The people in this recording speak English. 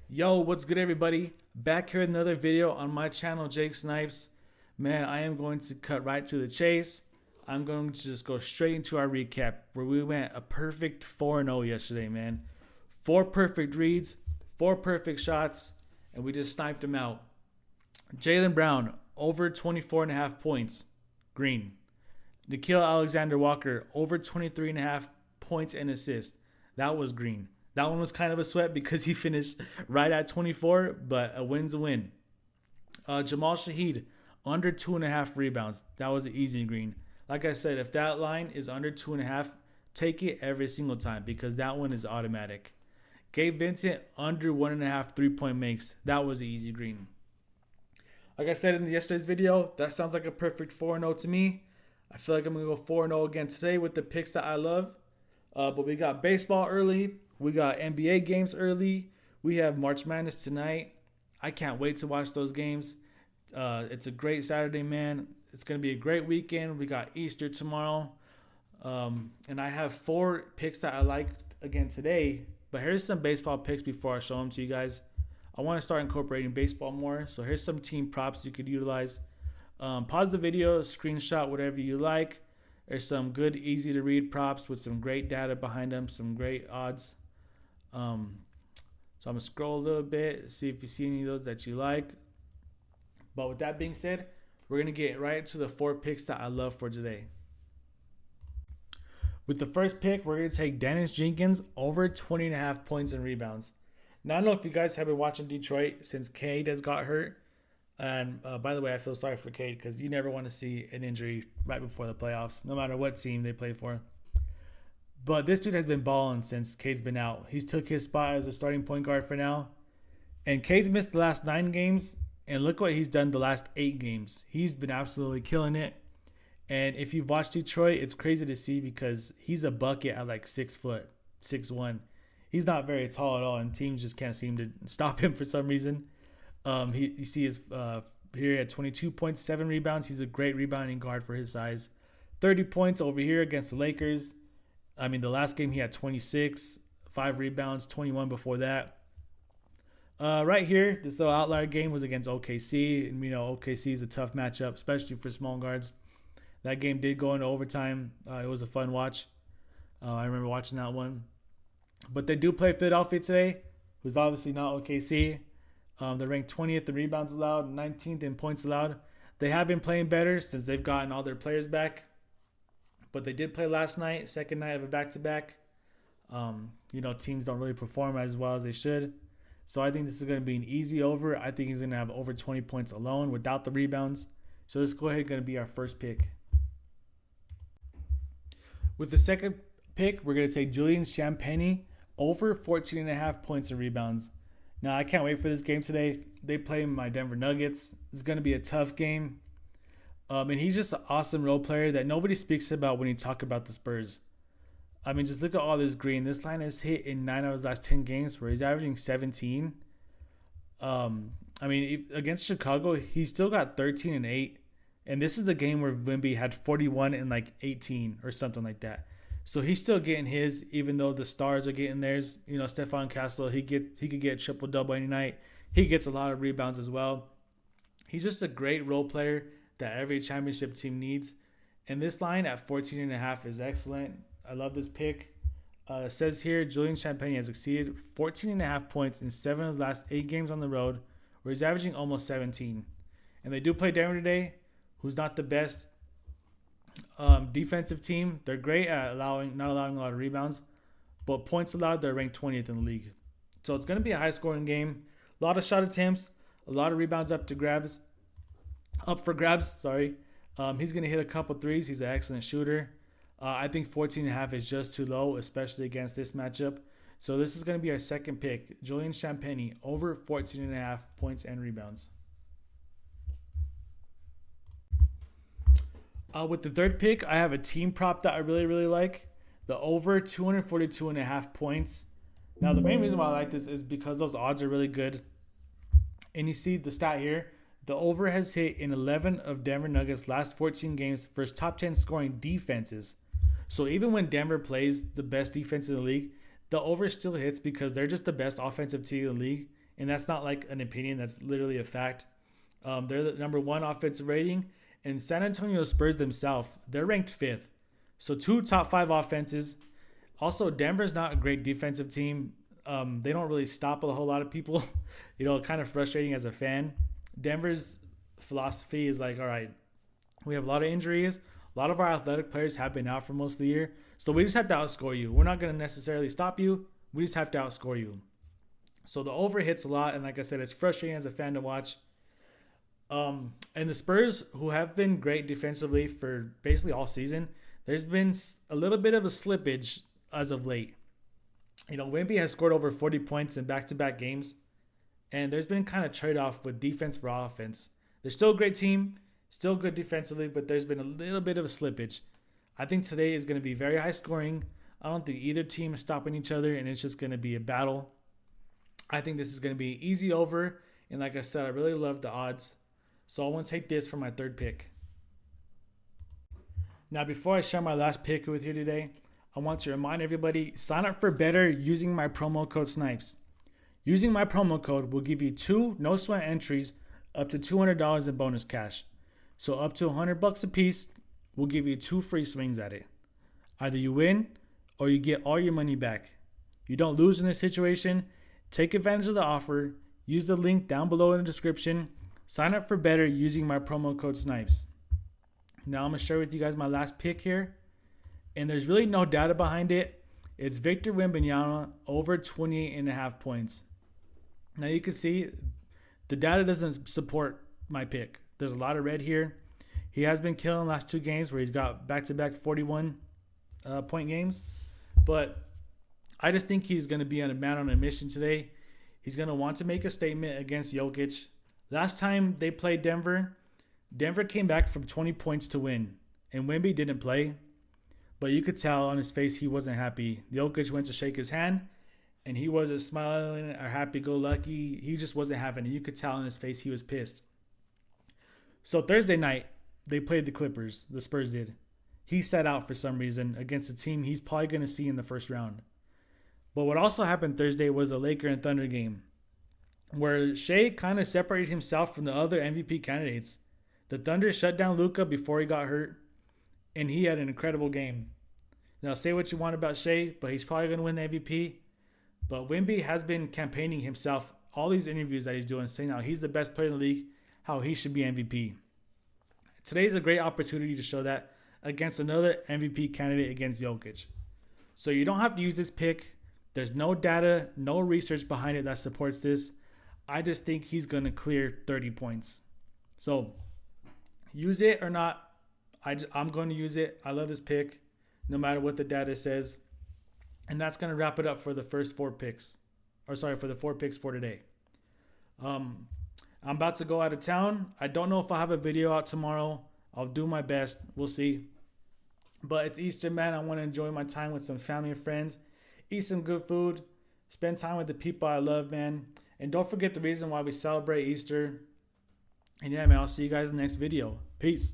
Yo, what's good everybody? Back here with another video on my channel, Jake Snipes. Man, I am going to cut right to the chase. I'm going to just go straight into our recap where we went a perfect 4-0 yesterday, man. 4 perfect reads, 4 perfect shots, and we just sniped them out. Jaylen Brown, over 24.5 points, green. Nikhil Alexander-Walker, over 23.5 points and assists. That was green. That one was kind of a sweat because he finished right at 24, but a win's a win. Jamal Shaheed, under 2.5 rebounds. That was an easy green. Like I said, if that line is under 2.5, take it every single time because that one is automatic. Gabe Vincent, under 1.5 3-point makes. That was an easy green. Like I said in yesterday's video, that sounds like a perfect 4-0 to me. I feel like I'm going to go 4-0 again today with the picks that I love. But we got baseball early. We got NBA games early. We have March Madness tonight. I can't wait to watch those games. It's a great Saturday, man. It's going to be a great weekend. We got Easter tomorrow. And I have 4 picks that I liked again today. But here's some baseball picks before I show them to you guys. I want to start incorporating baseball more. So here's some team props you could utilize. Pause the video, screenshot whatever you like. There's some good, easy to read props with some great data behind them, some great odds. So I'm going to scroll a little bit, see if you see any of those that you like. But with that being said, we're going to get right to the 4 picks that I love for today. With the first pick, we're going to take Dennis Jenkins over 20.5 points and rebounds. Now, I don't know if you guys have been watching Detroit since Cade has got hurt. And by the way, I feel sorry for Cade because you never want to see an injury right before the playoffs, no matter what team they play for. But this dude has been balling since Cade's been out. He's took his spot as a starting point guard for now. And Cade's missed the last 9 games. And look what he's done the last 8 games. He's been absolutely killing it. And if you've watched Detroit, it's crazy to see because he's a bucket at like 6 foot, 6'1". He's not very tall at all. And teams just can't seem to stop him for some reason. You see his here at 22.7 rebounds. He's a great rebounding guard for his size. 30 points over here against the Lakers. I mean, the last game he had 26, 5 rebounds, 21 before that. Right here, this little outlier game was against OKC. And, OKC is a tough matchup, especially for small guards. That game did go into overtime. It was a fun watch. I remember watching that one. But they do play Philadelphia today, who's obviously not OKC. They're ranked 20th in rebounds allowed, 19th in points allowed. They have been playing better since they've gotten all their players back. But they did play last night, second night of a back-to-back. Teams don't really perform as well as they should. So I think this is going to be an easy over. I think he's going to have over 20 points alone without the rebounds. So this is going to be our first pick. With the second pick, we're going to take Julian Champagnie over 14.5 points and rebounds. Now, I can't wait for this game today. They play my Denver Nuggets. It's going to be a tough game. And he's just an awesome role player that nobody speaks about when you talk about the Spurs. I mean, just look at all this green. This line has hit in 9 of his last 10 games where he's averaging 17. Against Chicago, he still got 13 and 8. And this is the game where Wemby had 41 and like 18 or something like that. So he's still getting his, even though the stars are getting theirs. Stephon Castle, he could get a triple-double any night. He gets a lot of rebounds as well. He's just a great role player that every championship team needs. And this line at 14.5 is excellent. I love this pick. It says here, Julian Champagnie has exceeded 14.5 points in 7 of his last 8 games on the road, where he's averaging almost 17. And they do play Denver today, who's not the best defensive team. They're great at not allowing a lot of rebounds, but points allowed, they're ranked 20th in the league. So it's going to be a high-scoring game. A lot of shot attempts, a lot of rebounds up for grabs. He's going to hit a couple threes. He's an excellent shooter. I think 14.5 is just too low, especially against this matchup. So this is going to be our second pick, Julian Champagnie, over 14.5 points and rebounds. With the third pick, I have a team prop that I really, really like. The over 242.5 points. Now, the main reason why I like this is because those odds are really good. And you see the stat here. The over has hit in 11 of Denver Nuggets' last 14 games versus top 10 scoring defenses. So even when Denver plays the best defense in the league, the over still hits because they're just the best offensive team in the league. and that's not like an opinion. That's literally a fact. They're the number one offensive rating, and San Antonio Spurs themselves, they're ranked fifth. So 2 top 5 offenses. Also, Denver's not a great defensive team. They don't really stop a whole lot of people. Kind of frustrating as a fan. Denver's philosophy is like, all right, we have a lot of injuries. A lot of our athletic players have been out for most of the year. So we just have to outscore you. We're not going to necessarily stop you. We just have to outscore you. So the over hits a lot. And like I said, it's frustrating as a fan to watch. And the Spurs, who have been great defensively for basically all season, there's been a little bit of a slippage as of late. Wemby has scored over 40 points in back-to-back games. And there's been kind of trade-off with defense for offense. They're still a great team. Still good defensively, but there's been a little bit of a slippage. I think today is going to be very high scoring. I don't think either team is stopping each other, and it's just going to be a battle. I think this is going to be easy over, and like I said, I really love the odds. So I want to take this for my third pick. Now, before I share my last pick with you today, I want to remind everybody, sign up for better using my promo code SNIPES. Using my promo code will give you 2 no-sweat entries up to $200 in bonus cash. So up to $100 a piece, we'll give you 2 free swings at it. Either you win or you get all your money back. You don't lose in this situation. Take advantage of the offer. Use the link down below in the description. Sign up for better using my promo code SNIPES. Now I'm going to share with you guys my last pick here. And there's really no data behind it. It's Victor Wembanyama over 28.5 points. Now you can see the data doesn't support my pick. There's a lot of red here. He has been killing the last 2 games where he's got back-to-back 41 point games. But I just think he's going to be on a man on a mission today. He's going to want to make a statement against Jokic. Last time they played Denver, Denver came back from 20 points to win. And Wemby didn't play. But you could tell on his face he wasn't happy. Jokic went to shake his hand, and he wasn't smiling or happy-go-lucky. He just wasn't having it. You could tell on his face he was pissed. So Thursday night, they played the Clippers. The Spurs did. He sat out for some reason against a team he's probably going to see in the first round. But what also happened Thursday was a Laker and Thunder game where Shea kind of separated himself from the other MVP candidates. The Thunder shut down Luka before he got hurt, and he had an incredible game. Now, say what you want about Shea, but he's probably going to win the MVP. But Wemby has been campaigning himself, all these interviews that he's doing, saying how he's the best player in the league, how he should be MVP. Today is a great opportunity to show that against another MVP candidate against Jokic. So you don't have to use this pick. There's no data, no research behind it that supports this. I just think he's going to clear 30 points. So use it or not, I'm going to use it. I love this pick, no matter what the data says. And that's going to wrap it up for the first 4 picks. For the 4 picks for today. I'm about to go out of town. I don't know if I'll have a video out tomorrow. I'll do my best. We'll see. But it's Easter, man. I want to enjoy my time with some family and friends. Eat some good food. Spend time with the people I love, man. And don't forget the reason why we celebrate Easter. And yeah, man, I'll see you guys in the next video. Peace.